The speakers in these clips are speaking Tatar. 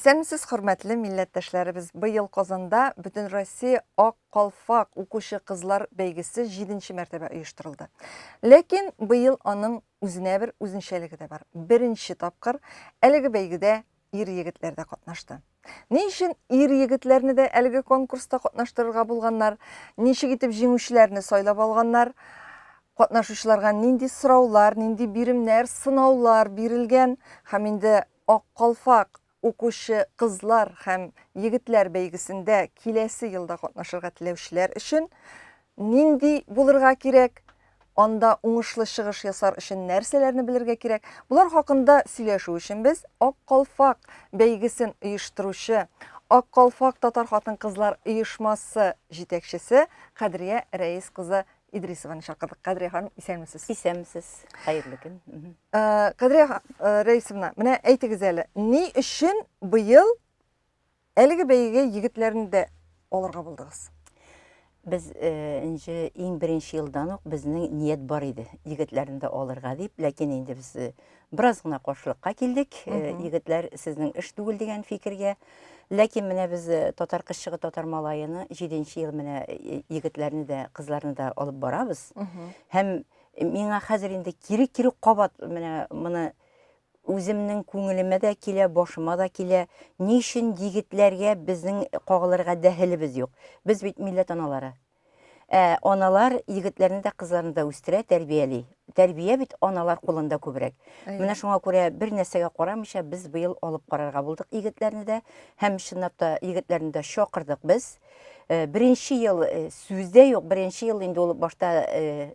Исәнмесез, хөрмәтле милләттәшләребез. Быел Казанда Бүтән Россия Ак калфак укучы кызлар бәйгесе 7нче мәртәбә оештырылды. Ләкин быел аның үзенә бер үзенчәлеге дә бар. Беренче тапкыр әлеге бәйгедә ир-егетләр дә катнашты. Ни өчен ир-егетләрне дә әлеге конкурста катнаштырырга булганнар? Ничек итеп җиңүчеләрне сайлап алганнар? Катнашучыларга нинди сораулар, нинди биремнәр, сынаулар бирелгән? Һәм инде Ак калфак укучы кызлар һәм егетләр бәйгесендә киләсе елда катнашырга теләүчеләр өчен нинди булырга кирәк? Анда уңышлы чыгыш ясар өчен нәрсәләрне белергә кирәк? Булар хакында сөйләшү өчен без Ак калфак бәйгесен оештыручы Ак калфак татар хатын-кызлар оешмасы җитәкчесе Кадрия Рәис кызы Идрисованы чакырдык. Кадрия ханым, исәнмесез? Исәнмесез. Хәерле көн. Кадрия Рәисовна, менә әйтегез әле, ни өчен быел әлеге бәйгегә егетләрне дә алырга булдыгыз? Без инде иң беренче елдан ук безнең ният бар иде. Егетләрне дә алырга дип, ләкин инде без бераз гына каршылыкка килдек. Егетләр сезнең эш түгел дигән фикергә. Ләкин менә без татар кызчыгы, татар малаены 7нче ел менә егетләрне дә, кызларны да алып барабыз. Һәм миңа хәзер инде кире кабат менә моны үземнең күңелемә дә килә, башыма да килә. Ни өчен егетләргә безнең кагылырга дәһелебез юк? Без бит милләт аналары. Аналар егетләрне дә, кызларны да үстерә, тәрбияли. Тәрбия бит аналар кулында күбрәк. Менә шуңа күрә бер нәрсәгә карамыйча без быел алып карарга булдык егетләрне дә, һәм чынлап та егетләрне дә чакырдык без. Беренче ел сүздә юк, беренче ел инде ул башта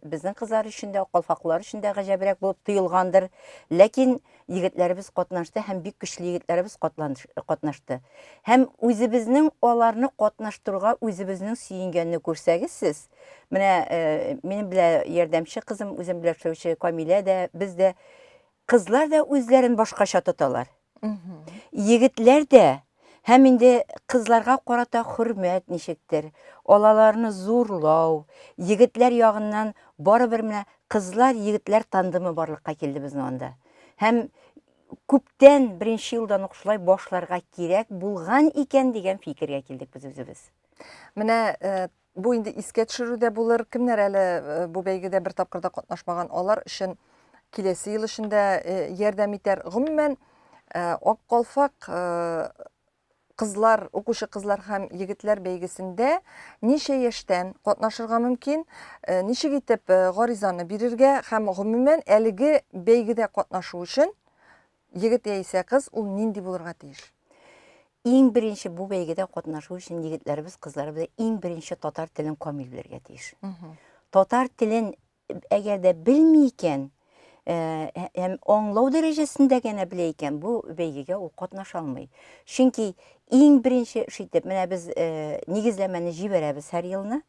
безнең кызлар өчен дә, калфаклар өчен дә гаҗәбрәк булып тоелгандыр. Ләкин егетләребез катнашты һәм бик көчле егетләребез катнашты. Һәм үзебезнең аларны катнаштыруга үзебезнең сөенгәнне күрсәгез сез. Менә минем белән ярдәмче кызым, үзем белән эшләүче Камилә дә, без дә, кызлар да үзләрен башкача тоталар. Егетләр дә һәм инде кызларга карата хөрмәт ничектер, алаларны зурлау, егетләр ягыннан барыбер менә кызлар, егетләр тандымы барлыкка килде безнең анда. Һәм күптән беренче елдан ук шулай башларга кирәк булган икән дигән фикергә килдек без үзебез. Менә бу инде искә төшерүдә булыр. Кемнәр әле бу бәйгедә бер тапкырда катнашмаган, алар өчен киләсе ел эчендә ярдәм итәр. Гомумән, Ак калфак кызлар, укучы кызлар һәм егетләр бәйгесендә ничә яшьтән катнашырга мөмкин? Ничек итеп гаризаны бирергә һәм гомумән әлеге бәйгедә катнашу өчен егет яисә кыз ул нинди булырга тиеш? Иң беренче бу бәйгедә катнашу өчен егетләребез, кызларыбыз иң беренче татар телен камил белергә тиеш. Татар телен әгәр дә белми икән, һәм аңлау дәрәҗәсендә генә белә икән, бу бәйгегә ул катнаша алмый. Чөнки иң беренче эш итеп, менә без нигезләмәне җибәрәбез һәр елны.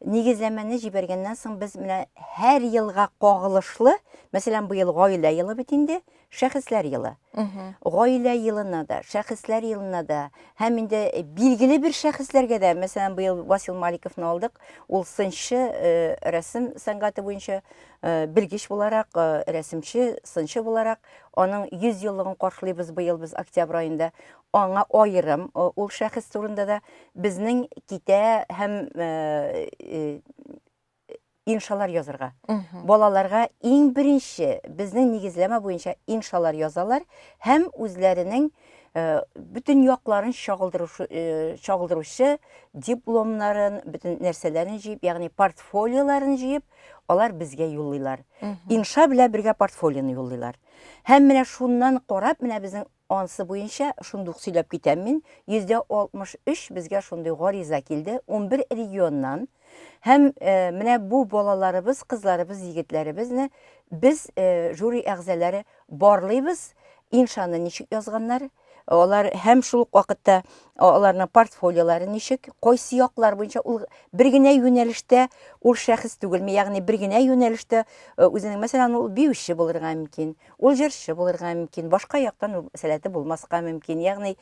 Нигезләмәне җибәргәннән соң без менә һәр елга кагылышлы, мәсәлән, быел гаилә елы бит инде, шәхесләр елы. Гаилә елына да, шәхесләр елына да, һәм инде билгеле бер шәхесләргә дә, мәсәлән, быел Васил Маликовны алдык, ул сынчы рәсем сәнгате буенча белгеч буларак, рәсемче, сынчы буларак, аның 100 еллыгын каршылыйбыз быел без октябрь аенда. Аңа аерым, ул шәхес турында да безнең китә һәм иншалар язырга. Балаларга иң беренче безнең нигезләмә буенча иншалар язалар һәм үзләренең бүтән якларын чагылдыручы дипломнарын, бүтән нәрсәләрен җыеп, ягъни портфолиоларын җыеп, алар безгә юллыйлар. Инша белән бергә портфолионы юллыйлар. Һәм менә шуннан карап, менә безнең ансы буенча шундук сөйләп китәм мин, 63 безгә шундый гариза килде, 11 регионнан. Һәм менә бу балаларыбыз, кызларыбыз, егетләребезне без жюри әгъзалары барлыйбыз, иншаны ничек язганнар, алар һәм шул ук вакытта аларның портфолиолары ничек, кайсы яклар буенча ул бер генә юнәлештә ул шәхес түгелме, ягъни бер генә юнәлештә үзенең, мәсәлән, ул биюче булырга мөмкин, ул җырчы булырга мөмкин, башка яктан ул сәләте булмаска мөмкин, ягъни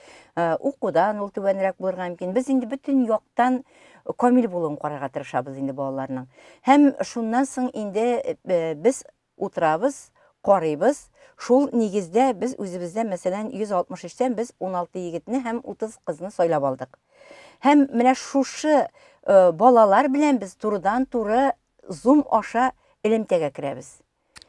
укудан ул түбәнрәк булырга мөмкин. Без инде бүтән яктан камил булуын карарга тырышабыз инде балаларның. Һәм шуннан соң инде без утырабыз, карыйбыз. Шул нигездә без үзебездә, мәсәлән, 163тән без 16 егетне һәм 30 кызны сайлап алдык. Һәм менә шушы балалар белән без турыдан-туры Zoom аша элемтәгә керәбез.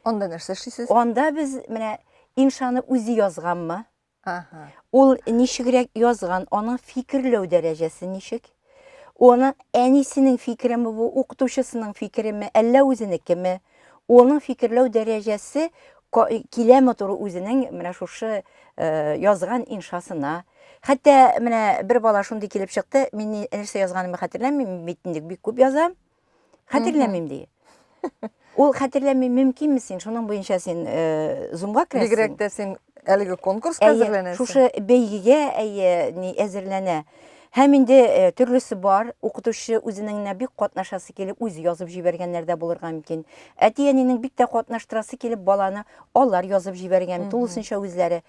Анда нәрсә эшлисез? Анда без менә иншаны үзе язганмы? Ага. Ул ничегрәк язган, аның фикерләү дәрәҗәсе ничек? Оның әнисенең фикереме бу, укытучысының фикереме, әллә үзенекеме? Оның фикерләү дәрәҗәсе киләме туры үзенең менә шушы язган иншасына. Хәтта менә бер бала шундый килеп чыкты, мин нәрсә язганымны хәтерләмим, митинг бик күп язам. Хәтерләмим ди. Ул хәтерләмим мөмкинме син? Шуның буенча син Zoom-га керәсең. Бигрәк тә син әлеге конкурска әзерләнәсең. Шушы бәйгегә әзерләнә. Һәм инде төрлесе бар. Укытучы үзенең бик катнашасы килеп, үзе язып җибәргәннәр дә булырга мөмкин. Әти-әнинең бик тә катнаштырасы килеп, баланы алар язып җибәргән, тулысынча үзләре.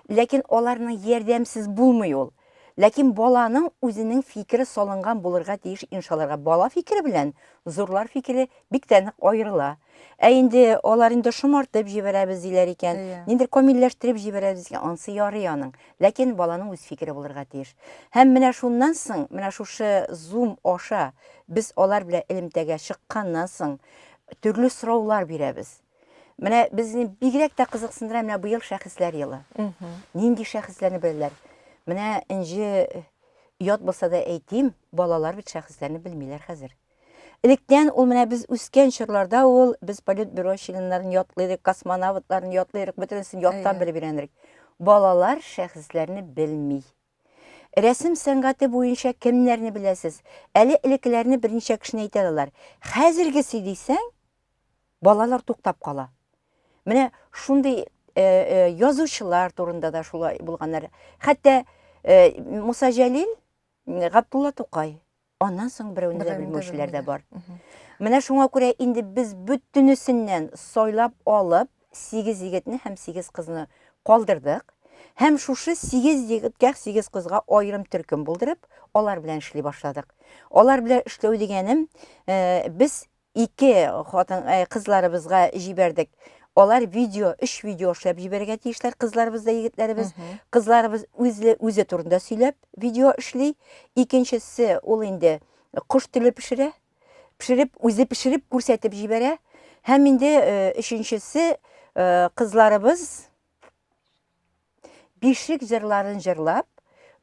Ләкин аларның ярдәмсез булмый ул. Ләкин баланың үзенең фикере салынган булырга тиеш иншаларга. Бала фикере белән зурлар фикере бик тә нык аерыла. Инде алар инде шомартып җибәрәбез диләр икән, ниндер камилләштереп җибәрәбез икән, ансы ярый аның. Ләкин баланың үз фикере булырга тиеш. Һәм менә шуннан соң, менә шушы Zoom аша без алар белән элемтәгә чыкканнан соң төрле сораулар бирәбез. Менә безне бигрәк тә кызыксындыра менә быел шәхесләр елы. Нинди шәхесләрне беләләр? Менә инде ят булса да әйтим, балалар бит шәхесләрне белмиләр хәзер. Электән ул менә без үскән чорларда ул без политбюро членнарын ятлыйдык, космонавтларын ятлыйдык, бөтенесен яттан белеп өйрәндек. Балалар шәхесләрне белми. Рәсем сәнгате буенча кемнәрне беләсез? Әле элекләрне берничә кешене әйтә алалар. Хәзергесе дисәң, балалар туктап кала. Менә шундый язучылар турында да шулай булганнар. Хәтта Муса Җәлил, Габдулла Тукай, аннан соң берәүне дә белмәүчеләр дә бар. Менә шуңа күрә инде без бөтенесеннән сайлап алып 8 егетне һәм 8 кызны калдырдык. Һәм шушы 8 егеткә 8 кызга аерым төркем булдырып, алар белән эшли башладык. Алар белән эшләү дигәнем, без 2 хатын кызларыбызга җибәрдек. Алар 3 видео эшләп җибәргә тиешләр, кызларыбыз да егетләребез. Кызларыбыз үзе турында сөйләп видео эшли. Икенчесе ул инде куш теле пешереп күрсәтеп җибәрә. Һәм инде өченчесе кызларыбыз бишек җырларын җырлап,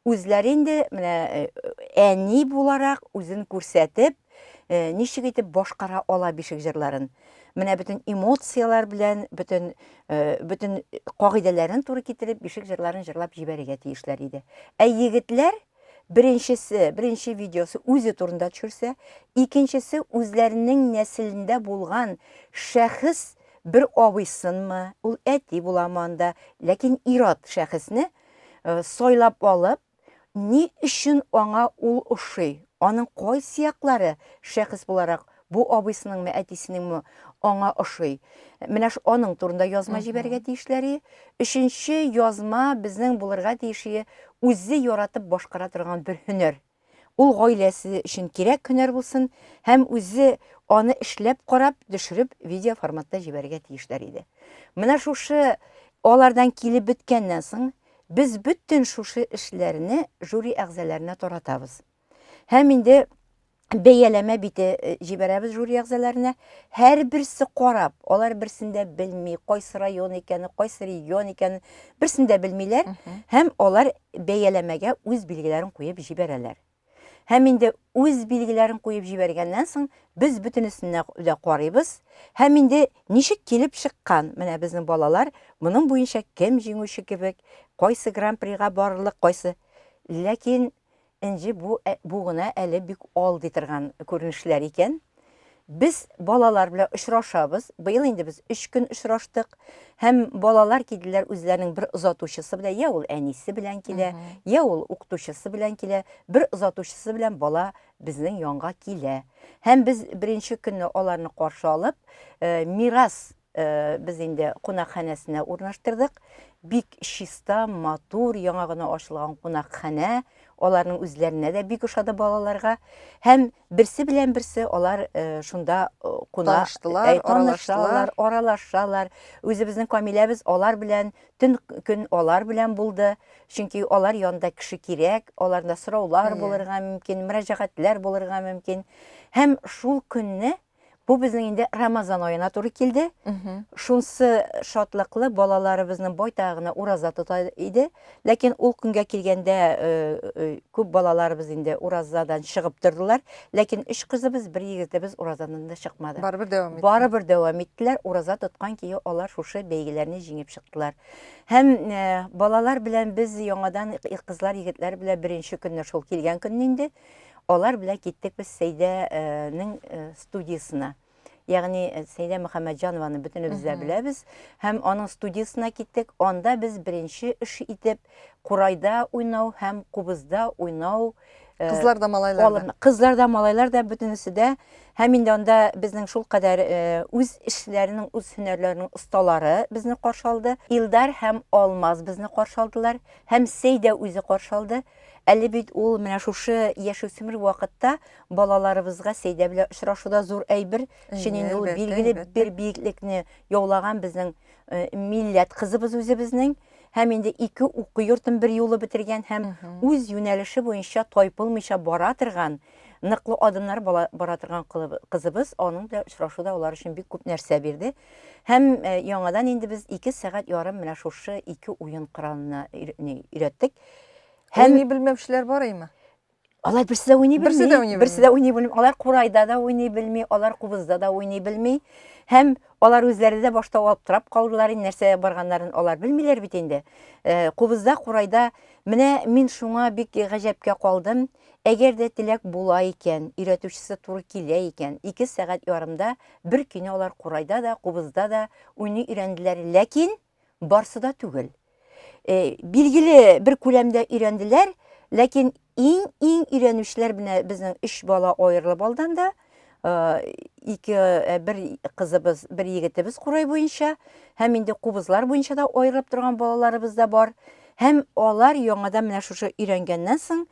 үзләре инде менә әни буларак үзен күрсәтеп, ничек итеп башкара ала бишек җырларын. Менә бөтен эмоциялар белән, бөтен кагыйдәләрен туры китереп, бишек җырларын җырлап җибәрергә тиешләр иде. Егетләр беренче видеосы үзе турында төшерсә, икенчесе үзләренең нәселендә булган шәхес бер абыйсынмы, ул әти буламы анда, ләкин ират шәхесне сайлап алып, ни өчен аңа ул ошый? Аның кайсы яклары шәхес буларак бу абыйсыныңмы, әтисенеңме аңа ошый? Менә аның турында язма җибәргә тиешләр. Өченче язма безнең булырга тиеше үзе яратып башкара торган бер һөнәр. Ул гаиләсе өчен кирәк һөнәр булсын, һәм үзе аны эшләп карап, төшереп, видео форматта җибәргә тиешләр иде. Менә шушы алардан килеп беткәннән соң без бөтен шушы эшләрне жюри әгъзаларына таратабыз. Һәм инде бәяләмә бите җибәрәбез жюри әгъзаларына. Һәр берсе карап, алар берсендә белми, кайсы район икәнен, кайсы регион икәнен берсендә белмиләр, һәм алар бәяләмәгә үз билгеләрен куеп җибәрәләр. Һәм инде үз билгеләрен куеп җибәргәннән соң без бөтенесенә дә карыйбыз. Һәм инде ничек килеп чыккан, менә безнең балалар, моның буенча кем җиңүче кебек, кайсы гран-прига барырлык, кайсы. Ләкин инде бу гына әле бик алды торган күренешләр икән. Без балалар белән очрашабыз. Быел инде без 3 көн очраштык. Һәм балалар килделәр үзләренең бер озатучысы белән, я ул әнисе белән килә, я ул укытучысы белән килә, бер озатучысы белән бала безнең янга килә. Һәм без беренче көнне аларны каршы алып, мирас без инде кунакханәсенә урнаштырдык. Бик чиста, матур, яңа гына ачылган кунакханә. Оларның үзләренә дә бик ошады балаларга. Һәм берсе белән берсе олар шунда Таныштылар, аралаштылар. аралашалар. Үзебезнең Камиләбез олар белән төн көн олар белән булды. Чөнки олар янында кеше кирәк, аларда сораулар булырга мөмкин, мөрәҗәгатьләр булырга мөмкин. Һәм шул көнне бу безнең инде Рамазан аена туры килде. Шунсы шатлыклы балаларыбызның байтагына ураза тота иде. Ләкин ул көнгә килгәндә күп балаларыбыз инде уразадан чыгып тордылар. Ләкин 3 кызыбыз, 1 егетебез уразадан да чыкмады. Барыбер дәвам иттеләр. Ураза тоткан кие алар шушы бәйгеләрне җиңеп чыктылар. Һәм балалар белән без яңадан кызлар, егетләр белән беренче көнне шул килгән көнне инде алар белән киттек без Сәйдәнең студиясына. Ягъни Сәйдә Мөхәммәтҗанованы бөтенебез дә беләбез. Һәм аның студиясына киттек. Анда без беренче эш итеп курайда уйнау һәм кубызда уйнау. Кызлар да, малайлар да. Кызлар да, малайлар да бөтенесе дә. Һәм инде анда безнең шул кадәр үз эшләренең, үз һөнәрләренең осталары безне каршы алды. Илдар һәм Алмаз безне каршы алдылар. Һәм Сәйдә үзе каршы алды. Әле бит ул менә шушы яшүсмер вакытта балаларыбызга Сәйдә белән очрашуда зур әйбер. Чөнки ул билгеле бер биеклекне яулаган безнең милләт кызыбыз үзебезнең. Һәм инде 2 уку йортын бер юлы бетергән һәм үз юнәлеше буенча тайпылмыйча бара торган, ныклы адымнар бара торган кызыбыз. Аның да очрашуда алар өчен бик күп нәрсә бирде. Һәм яңадан инде без 2 сәгать ярым менә шушы 2 уен коралына өйрәттек. Һәм белмәүчеләр бар имы? Алар берсе дә уйный белми. Алар курайда да уйный белми, алар кубызда да уйный белми. Һәм алар үзләре дә башта аптырап калдылар, нәрсә барганнарын алар белмиләр бит инде. Кубызда, курайда менә мин шуңа бик гаҗәпкә калдым. Әгәр дә теләк була икән, өйрәтүчесе туры килә икән, 2 сәгать ярымда бер көне алар курайда да, кубызда да уйный өйрәнделәр. Ләкин барсы да түгел. Билгеле бер күләмдә өйрәнделәр, ләкин иң өйрәнүчләр безнең 3 бала аерылып алдан да, бер кызыбыз, бер егетебез курай буенча, һәм инде кубызлар буенча да аерылып торган балаларыбыз да бар. Һәм алар яңадан менә шушы өйрәнгәннән соң,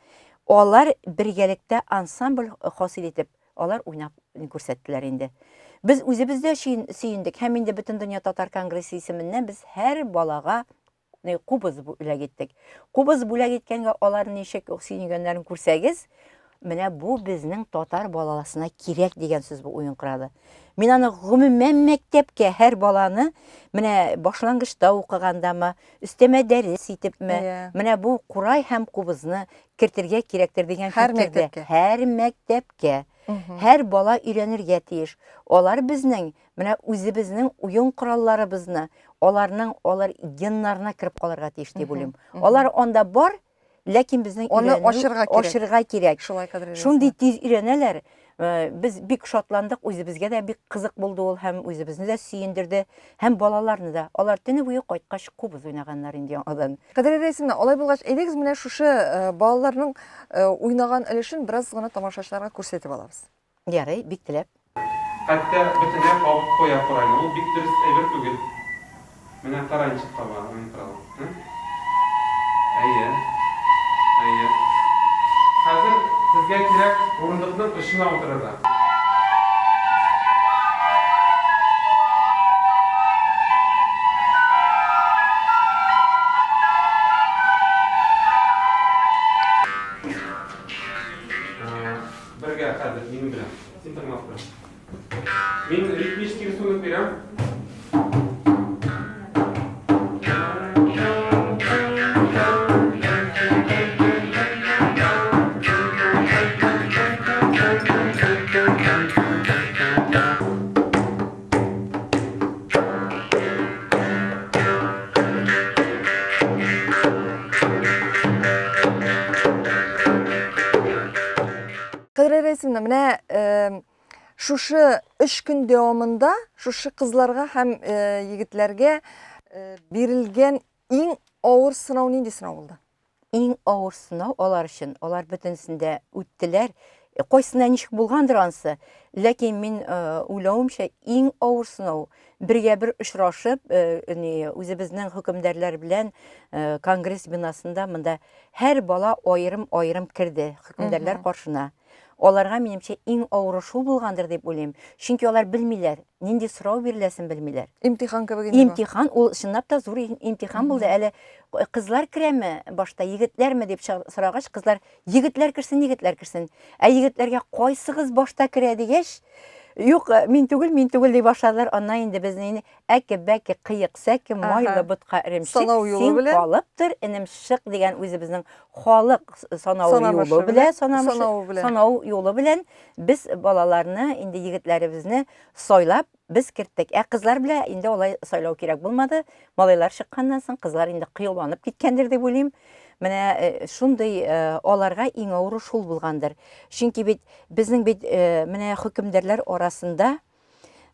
алар бергәлектә ансамбль хасил итеп, алар уйнап күрсәттеләр инде. Без үзебез дә сөендек, һәм инде бөтен дөнья татар конгрессы исеменнән без һәр балага кубыз бүләк иттек. Кубыз бүләк иткәнгә алар ничек сөйгәннәрен күрсәгез, менә бу безнең татар баласына кирәк дигән сүз бу уен кырады. Мин аны гомумән мәктәпкә һәр баланы менә башлангычта укыгандамы, өстәмә дәрес итепме, менә бу курай һәм кубызны кертергә кирәктер дигән фикердә. Һәр мәктәпкә, һәр бала өйрәнергә тиеш. Алар безнең менә үзебезнең уен коралларыбызны, алар геннарына кирип калырга тиеш дип уйлыйм. Алар анда бар, ләкин безнең ашырга кирәк. Шундый тиз өйрәнәләр. Без бик шатландык, үзебезгә дә бик кызык булды ул, һәм үзебезне дә сөендерде, һәм балаларны да. Алар төне буе кайткач кубыз уйнаганнар инде яңадан. Кадерле рәисемне, алай булгач, әйдәгез менә шушы балаларның уйнаган өлешен бераз гына тамашачыларга күрсәтеп алабыз. Ярый, бик теләп. Хәтта бөтенләй кабып куя курайны. Ул бик дөрес әйбер түгел. Менә каранчык таба, уен коралы. Әйе. Хәзер сезгә кирәк урындыкның очына утырырга. Бергә хәзер минем белән. Син тыңлап тор. Мин ритмический рисунок бирәм. Кадерле рәисемне, менә шушы 3 көн дәвамында шушы кызларга һәм егетләргә бирелгән иң авыр сынау нинди сынау булды? Иң авыр сынау алар өчен. Алар бөтенсендә үттеләр. Койсына ничек булгандыр ансы. Ләкин мин уйлавымча иң авыр сынау бергә бер очрашып, үзебезнең хөкемдарлар белән Конгресс бинасында монда һәр бала аерым керде хөкемдарлар каршына. Оларга минемчә иң авыры шул булгандыр дип уйлыйм. Чөнки алар белмиләр, нинди сорау биреләсен белмиләр. Имтихан кебек инде бу. Имтихан, ул чынлап та зур имтихан булды. Әле кызлар керәме башта, егетләрме дип сорагач, кызлар егетләр керсен. Ә егетләргә кайсыгыз башта керә дигәч, юк, мин түгел дип башладылар. Аннан инде безнең әке-бәке кыек сәке майлы бутка иремчек. Санау юлы Син белән. калыптыр, инемшик дигән үзебезнең халык санау Санамышы юлы белән, белән, санау юлы белән без балаларны, инде егетләребезне сайлап без керттек. Ә кызлар белән инде алай сайлау кирәк булмады. Малайлар чыкканнан соң кызлар инде кыюланып киткәндер дип уйлыйм. Менә шундый аларга иң авыры шул булгандыр. Чөнки бит безнең менә хөкемдарлар арасында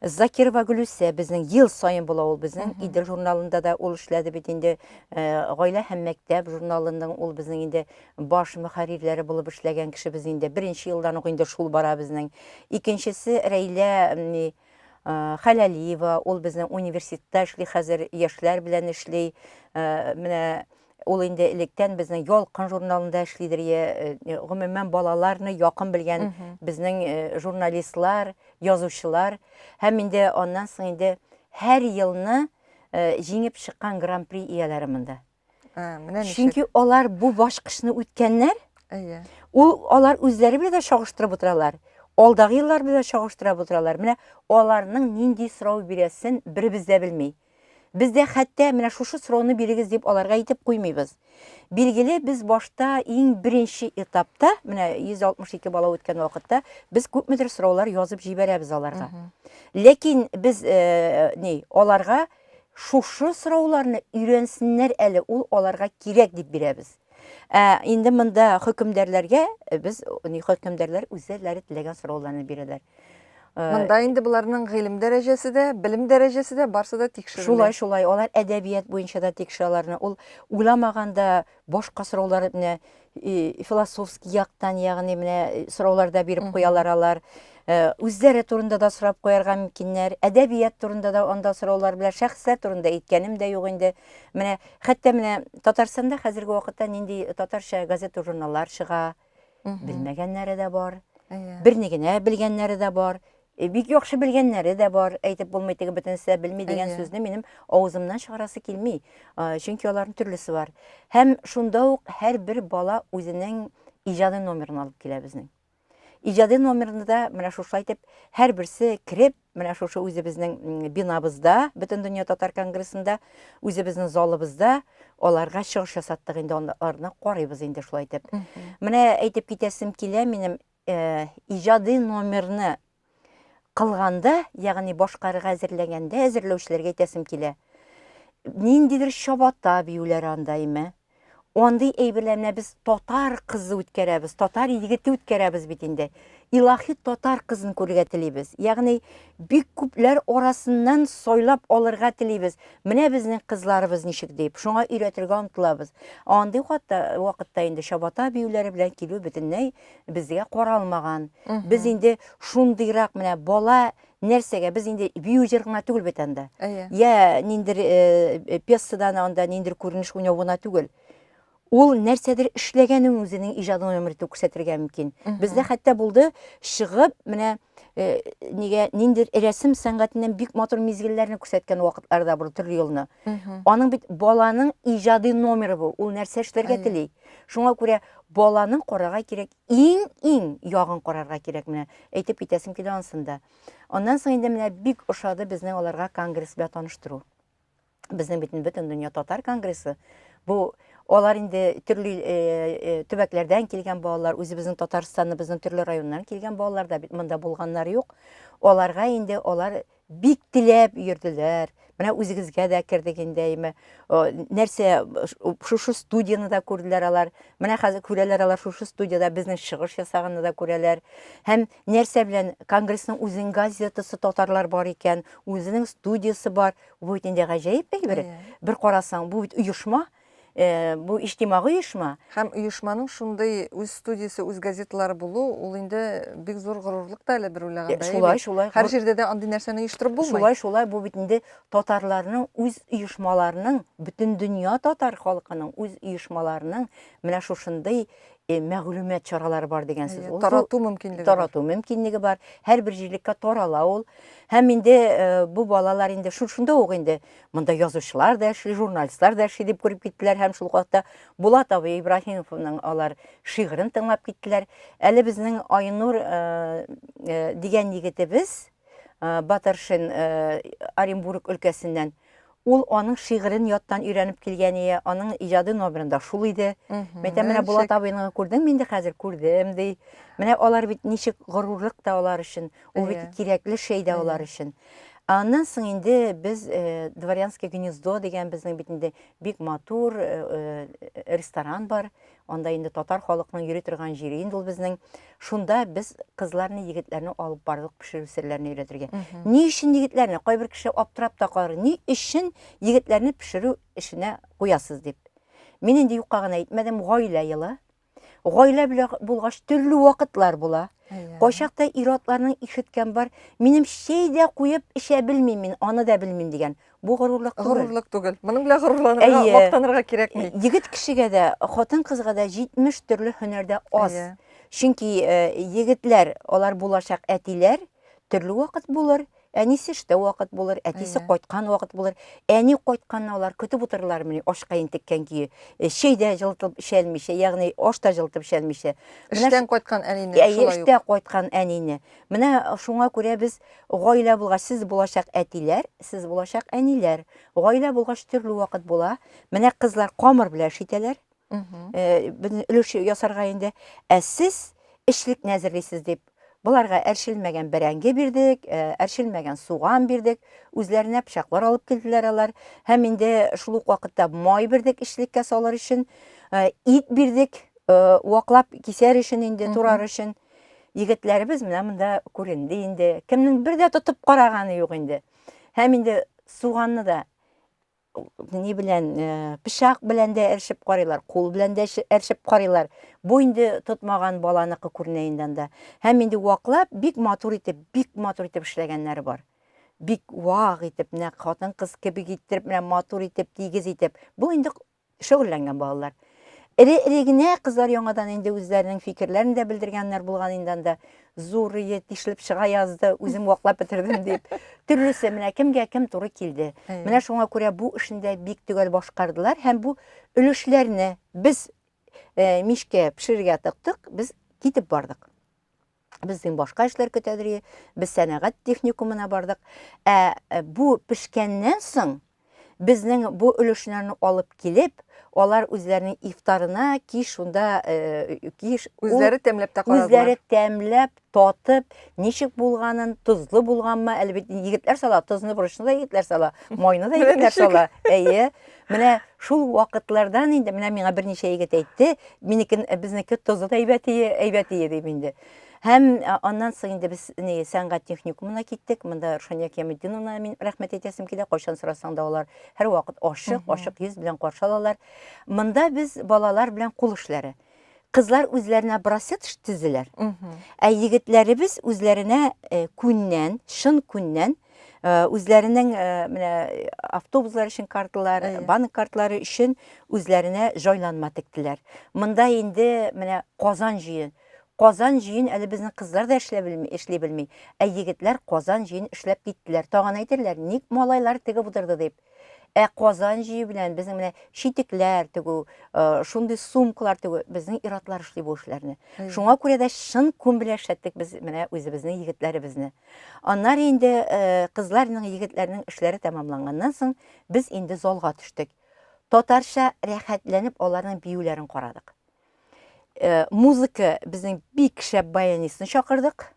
Закирова Гөлүсә безнең ел сайын була ул безнең Идел журналында да ул эшләде бит инде гаилә һәм мәктәп журналының ул безнең инде баш мөхәррирләре булып эшләгән кеше без инде беренче елдан ук инде шул бара безнең. Икенчесе Рәйлә Халалиева, ул безнең университетта эшли, хәзер яшьләр белән эшли. Менә ул инде электән безнең Ялкын журналында эшлидер, гомумән балаларны якын белгән безнең журналистлар, язучылар. Һәм инде аннан соң инде һәр елны җиңеп чыккан гран-при ияләре монда. Менә ничек. Чөнки алар бу башкычны үткәннәр, Әйе. алар үзләре белән дә чагыштырып утыралар. Алдагы еллар белән чагыштырып утыралар. Менә аларның нинди сорау бирәсен беребез дә белми. Бездә хәтта менә шушы сорауны бирегез дип аларга әйтеп куймыйбыз. Билгеле, без башта иң беренче этапта, менә 162 бала үткән вакытта, без күпмедер сораулар язып җибәрәбез аларга. Ләкин без аларга шушы сорауларны өйрәнсеннәр әле, ул аларга кирәк дип бирәбез. Инде монда хөкемдарларга без хөкемдарлар үзләре теләгән сорауларны бирәләр. Монда инде буларның гыйлем дәрәҗәсе дә, белем дәрәҗәсе дә барсы да тикшерелә. Шулай, алар әдәбият буенча да тикшерәләрне. Ул уйламаганда башка сораулар менә философский яктан, ягъни менә сорауларда биреп куялар алар. Үзләре турында да сорап куярга мөмкиннәр. Әдәбият турында да анда сораулар белән, шәхесләр турында әйткәнем дә юк инде. Менә хәтта менә Татарстанда хәзерге вакытта нинди татарча газета журналлар чыга, белмәгәннәре дә бар. Берни генә белгәннәре дә бар. Бик яхшы белгәннәре дә бар. Әйтеп булмый теге бөтенсә белми дигән сүзне минем авызымнан чыгарасы килми. Чөнки аларның төрлесе бар. Һәм шунда ук һәр бер бала үзенең иҗади номерын алып килә безнең. Иҗади номерында менә шушы әйтеп, һәр берсе кирип, менә шушы үзебезнең бинабызда, Бөтен дөнья татар конгрессында, үзебезнең залыбызда аларга чыгыш ясаттык инде, аларны карыйбыз инде шулай әйтеп. Менә әйтеп китәсем килә, минем иҗади номерны кылганда, ягъни башкарырга әзерләгәндә, әзерләүчеләргә әйтәсем килә. Ниндидер чабата биюләр анда име. Андый әйберләрне без татар кызы үткәрәбез, татар егете үткәрәбез бит инде. Илаһи татар кызын күрергә телибез. Ягъни бик күпләр арасыннан сайлап алырга телибез. Менә безнең кызларыбыз ничек дип, шуңа өйрәтергә омтылабыз. Андый вакытта инде чабата биюләре белән килү бөтенләй безгә каралмаган. Без инде шундыйрак менә бала нәрсәгә, без инде бию җыргына түгел бит анда. Я ниндер пьесадан анда ниндер күренеш уйнауына түгел. Ул нәрсәдер эшләгәнен үзенең иҗади номерын күрсәтергә мөмкин. Бездә хәтта булды чыгып, менә ниндер рәсем сәнгатеннән бик матур мизгелләрне күрсәткән вакытларда бер төрле елны. Аның бит баланың иҗади номеры бу. Ул нәрсә эшләргә тели. Шуңа күрә баланың карарга кирәк, иң ягын карарга кирәк. Менә әйтеп китәсем килә ансында. Аннан соң инде менә бик ошады безнең аларга конгресс белән таныштыру. Безнең Бөтен дөнья татар конгрессы. Бу алар инде төрле төбәкләрдән килгән балалар, үзебезнең Татарстанны, безнең төрле районнан килгән балалар да монда булганнар юк. Аларга инде алар бик теләп йөрделәр. Менә үзегезгә дә кирдек инде, нәрсә шушы студияны да күрделәр алар. Менә хәзер күрәләр алар шушы студияда безнең чыгыш ясаганны да күрәләр. Һәм нәрсә белән конгрессның үзенең газетасы татарлар бар икән, үзенең студиясы бар. Бу инде гаҗәеп бер. Бер карасаң, бу бит оешма. бу иҗтимагый оешма. Һәм оешманың шундай үз студиясе, үз газеталары булу, ул инде бик зур горурлык та әле бер уйлаганда. Шулай. Һәр җирдә дә андый нәрсәне оештырып булмый. Шулай бу бит инде татарларның үз оешмаларының, бөтен дөнья татар халкының үз оешмаларының менә шушындый мәгълүмат чаралары бар дигән сүз. Тарату мөмкинлеге. Тарату мөмкинлеге бар. Һәр бер җирлеккә тарала ул. Һәм инде бу балалар инде шушында ук инде монда язучылар да эшли, журналистлар да эшли дип күреп киттеләр һәм шул вакытта Булат абый Ибраһимовның алар шигырен тыңлап киттеләр. Әле безнең Айнур дигән егетебез Батыршин Оренбург өлкәсеннән. Ул аның шигырен яттан өйрәнеп килгән иде, аның иҗады номерында шул иде. Мәйтәм, менә Булат абыйны күрдем, мин дә хәзер күрдем ди. Менә алар бит ничек горурлык та алар өчен, ул бит кирәкле шей дә алар өчен. Аннан соң инде без Дворянское гнездо дигән безнең бит инде бик матур ресторан бар. Анда инде татар халкының йөри торган җире инде ул безнең. Шунда без кызларны, егетләрне алып бардык пешерү серләрен өйрәтергә. Ни өчен егетләрне? Кайбер кеше аптырап та калыр. Ни өчен егетләрне пешерү эшенә куясыз дип. Мин инде юкка гына әйтмәдем, гаилә елы. Гаилә белән булгач төрле вакытлар була. Кайчакта ир-атларның ишеткән бар. Минем шәй дә куеп эчә белмим мин, аны да белмим дигән. Бу горурлык түгел. Горурлык түгел. Моның белән горурланырга, мактанырга кирәкми. Егет кешегә дә, хатын кызга да 70 төрле һөнәрдә аз. Чөнки егетләр, алар булачак әтиләр, төрле вакыт булыр. Әнисе эштә вакыт булыр, әтисе кайткан вакыт булыр. Әни кайтканны алар көтеп утырырлар менә ашка интеккән көе. Шәй дә җылытып эчәлмичә, ягъни аш та җылытып эчәлмичә. Эштән кайткан әнине шулай ук. Эштә кайткан әнине. Менә шуңа күрә без гаилә булгач, сез булачак әтиләр, сез булачак әниләр. Гаилә булгач төрле вакыт була. Менә кызлар камыр белән шитәләр. Безне өлеш ясарга инде. Сез эшлек нәзерлисез дип Буларга әршелмәгән бәрәңге бирдек, әршелмәгән суган бирдек, үзләренә пычаклар алып килделәр алар. Һәм инде шул ук вакытта май бирдек эшлеккә салыр өчен, ит бирдек, ваклап кисәр өчен инде турар өчен. Егетләребез менә монда күренде инде. Кемнең бер дә тотып караганы юк инде. Һәм инде суганны да ни белән, пычак белән дә әршеп карыйлар, кул белән дә әршеп карыйлар. Бу инде тотмаган баланыкы күренә инде анда. Һәм инде ваклап бик матур итеп эшләгәннәр бар. Бик вак итеп, менә хатын кыз кебек итеп, менә матур итеп, тигез итеп. Бу инде шөгыльләнгән балалар. Эре генә кызлар яңадан инде үзләренең фикерләрен дә белдергәннәр булган инде анда. Зур тишелеп чыга язды, үзем ваклап бетердем дип. Төрлесе менә кемгә кем туры килде. Менә шуңа күрә бу эшендә бик төгәл башкардылар һәм бу өлешләрне без мишкә пешерергә тыктык, без китеп бардык. Безнең башка эшләр көтәдер, без сәнәгать техникумына бардык. Бу пешкәннән соң безнең бу өлешләрне алып килеп, алар үзләренең ифтарына киш шунда үзләре тәмләп тә карадылар. Үзләре тәмләп, татып, ничек булганын, тузлы булганмы? Әлбәттә егетләр сала, тузны бурычны да сала, майны да егетләр сала. Менә шул вакытлардан инде менә миңа берничә егет әйтте, безнеке тузы да әйбәт дип инде. Һәм аннан соң инде без сәнгать техникумына киттек. Монда Рушания Кеметдиновна мин рәхмәт әйтәсем килә. Кайчан сорасаң да алар һәр вакыт ачык йөз белән каршы алалар. Монда без балалар белән кул эшләре. Кызлар үзләренә брасет тезеләр. Егетләребез үзләренә күннән, шын күннән үзләренең менә автобуслар өчен карталар, банк картлары өчен үзләренә җайланма тектеләр. Монда инде менә Казан җыен әле безнең кызлар да эшли белми. Егетләр Казан җыен эшләп киттеләр. Тагын әйтерләр, ник малайлар тегеп утырды дип. Казан җыю белән безнең менә читекләр тегү, шундый сумкалар тегү, безнең иратлар эшли бу эшләрне. Шуңа күрә дә шын күн белән эшләттек без менә үзебезнең егетләребезне. Аннары инде кызларның, егетләрнең эшләре тәмамланганнан соң без инде залга төштек. Татарча рәхәтләнеп аларның биюләрен карадык. Музыка безнең бик шәп баянистны чакырдык.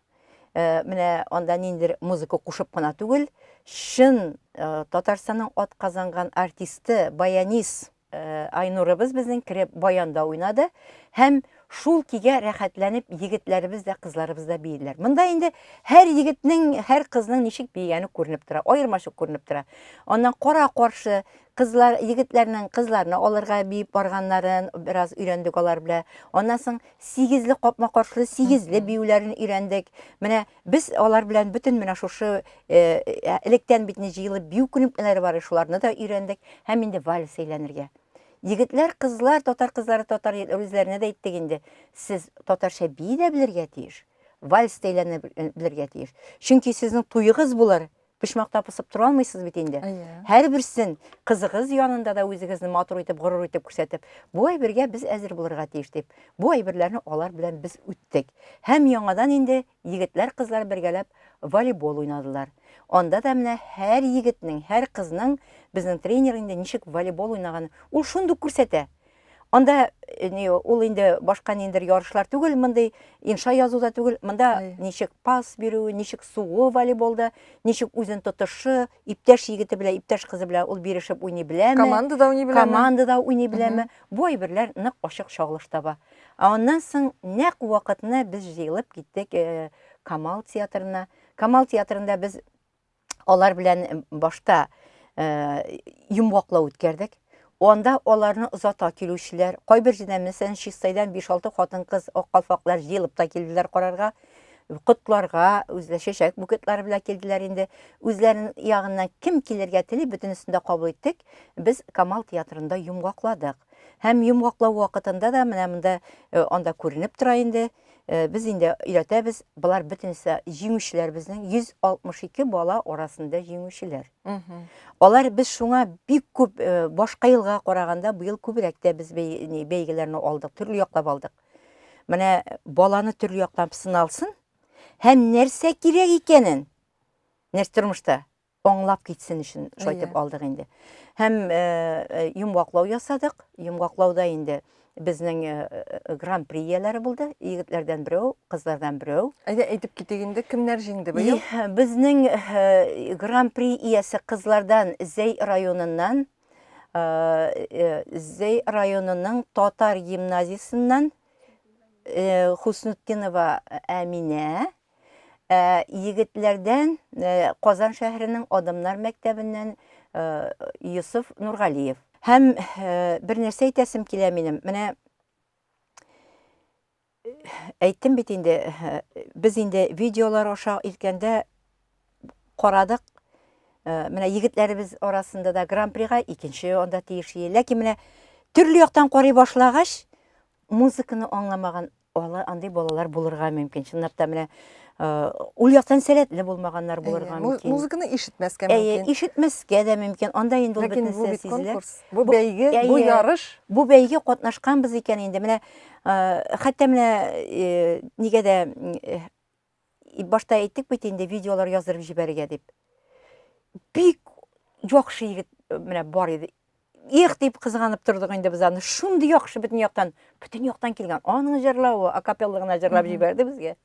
Менә анда ниндер музыка кушып кына түгел, шын Татарстанның атказанган артисты, баянист Айнурыбыз безнең кире баянда уйнады. Һәм шул кигә рәхәтләнеп егетләребез дә, кызларыбыз да бийләр. Монда инде һәр егетнең, һәр кызның ничек бигәне күренеп тора, аермачык күренеп тора. Аннан кара-каршы кызлар, егетләрнең кызларны алырга биеп барганнарын бераз өйрәндек алар белән. Аннан соң сигезле капма-каршы сигезле биюләрен өйрәндек. Менә без алар белән бөтен менә шушы электән битне җыелып бию күнекмәләре бар, шуларны да өйрәндек. Һәм инде вальс әйләнергә. Егетләр, кызлар, татар кызлары, татар үзләренә дә әйттек инде. Сез татарча бии дә белергә тиеш. Вальс әйләнә белергә тиеш. Чөнки сезнең туйыгыз булыр. Пишмакта пысып тора алмыйсыз бит инде. Һәр берсен кызыгыз янында да үзегезне матур итеп, горур итеп күрсәтеп, бу әйбергә без әзер булырга тиеш дип. Бу әйберләрне алар белән без үттек. Һәм яңадан инде егетләр, кызлар бергәләп волейбол уйнадылар. Анда да менә һәр егетнең, һәр кызның безнең тренер инде ничек волейбол уйнаган, ул шундук күрсәтә. Анда ул инде башка ниндер ярышлар түгел, мондай инша язуда түгел, монда ничек пас бирү, ничек сугу волейболда, ничек үзен тотышы, иптәш егете белән, иптәш кызы белән ул бирешеп уйный беләме? Командада уйный беләме? Командада уйный беләме? Бу әйберләр нык ачык чагылыш таба. Аннан соң нәкъ вакытны без җыелып киттек Камал театрына. Камал театрында без алар белән башта йомгаклау үткәрдек. Анда аларны озата килүчеләр, кайбер җинәмесен Шистайдан 5-6 хатын-кыз, ак калфаклар җыелып та килделәр карарга, котларга, үзләр чәчәк букетлары белән килделәр инде. Үзләренең ягыннан кем килергә тели, бөтенесен дә кабул иттек. Без Камал театрында йомгакладык. Һәм йомгаклау вакытында да менә монда анда күренеп тора инде. Без инде өйрәтәбез, булар бөтенесе җиңүчеләр, безнең 162 бала арасында җиңүчеләр. Алар без шуңа бик күп башка елга караганда быел күбрәк тә без бәйгеләрне алдык, төрле яклап алдык. Менә баланы төрле яктан сыналсын һәм нәрсә кирәк икәнен, нәрсә тормышта аңлап китсен өчен шайтып алдык инде. Һәм йомгаклау ясадык. Йомгаклауда инде безнең гран-при ияләре булды. Егетләрдән берәү, кызлардан берәү. Әйтеп китик инде, кемнәр җиңде быел? Безнең гран-при иясе кызлардан Зәй районыннан, Зәй районының татар гимназиясыннан Хуснутдинова Әминә, егетләрдән Казан шәһәренең Адамнар мәктәбеннән Юсуф Нургалиев. Һәм бер нәрсә әйтәсем килә минем. Менә әйттем бит инде, без инде видеолар аша иткәндә карадык. Менә егетләребез арасында да гран-прига икенче анда тиешли. Ләкин менә төрле яктан карый башлагач, музыканы аңламаган андый балалар булырга мөмкин. Чынлап та менә ул яктан сәләтле булмаганнар булырга мөмкин. Музыканы ишетмәскә мөмкин. Ишетмәскә дә мөмкин. Анда инде ул бөтенесе сизелә. Бу бәйге, бу ярыш. Бу бәйге катнашканбыз икән инде. Менә хәтта менә нигә дә башта әйттек бит инде видеолар язып җибәрергә дип. Бик яхшы егет менә бар иде. Их дип кызганып тордык инде без аны. Шундый яхшы бөтен яктан килгән. Аның җырлавы, акапелла гына җырлап җибәрде безгә.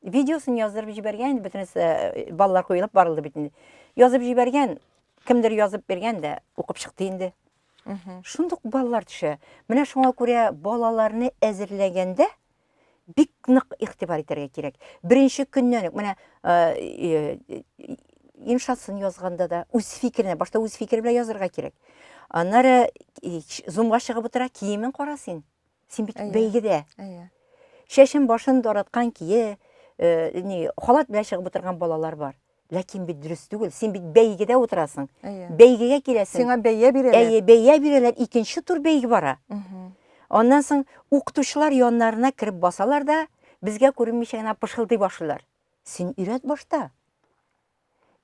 Видеосын язып җибәргән, бөтенесе баллар куелып барылды бит инде. Язып җибәргән, кемдер язып бергән дә укып чыкты инде. Шундук баллар төшә. Менә шуңа күрә балаларны әзерләгәндә бик нык игътибар итәргә кирәк. Беренче көннән үк менә иншасын язганда да үз фикеренә, башта үз фикере белән язырга кирәк. Аннары зумга чыгып утыра, киемен кара син. Син бит бәйгедә. Шәшен башын дараткан кие, халат белән чыгып утырган балалар бар. Ләкин бит дөрес түгел. Син бит бәйгедә утырасың. Бәйгегә киләсең. Сиңа бәйгә бирәләр. Бәйгә бирәләр, икенче тур бәйге бара. Аннан соң укытучылар яннарына кирип басалар да, безгә күренмичә генә пышылдый башлыйлар. Син өйрәт башта.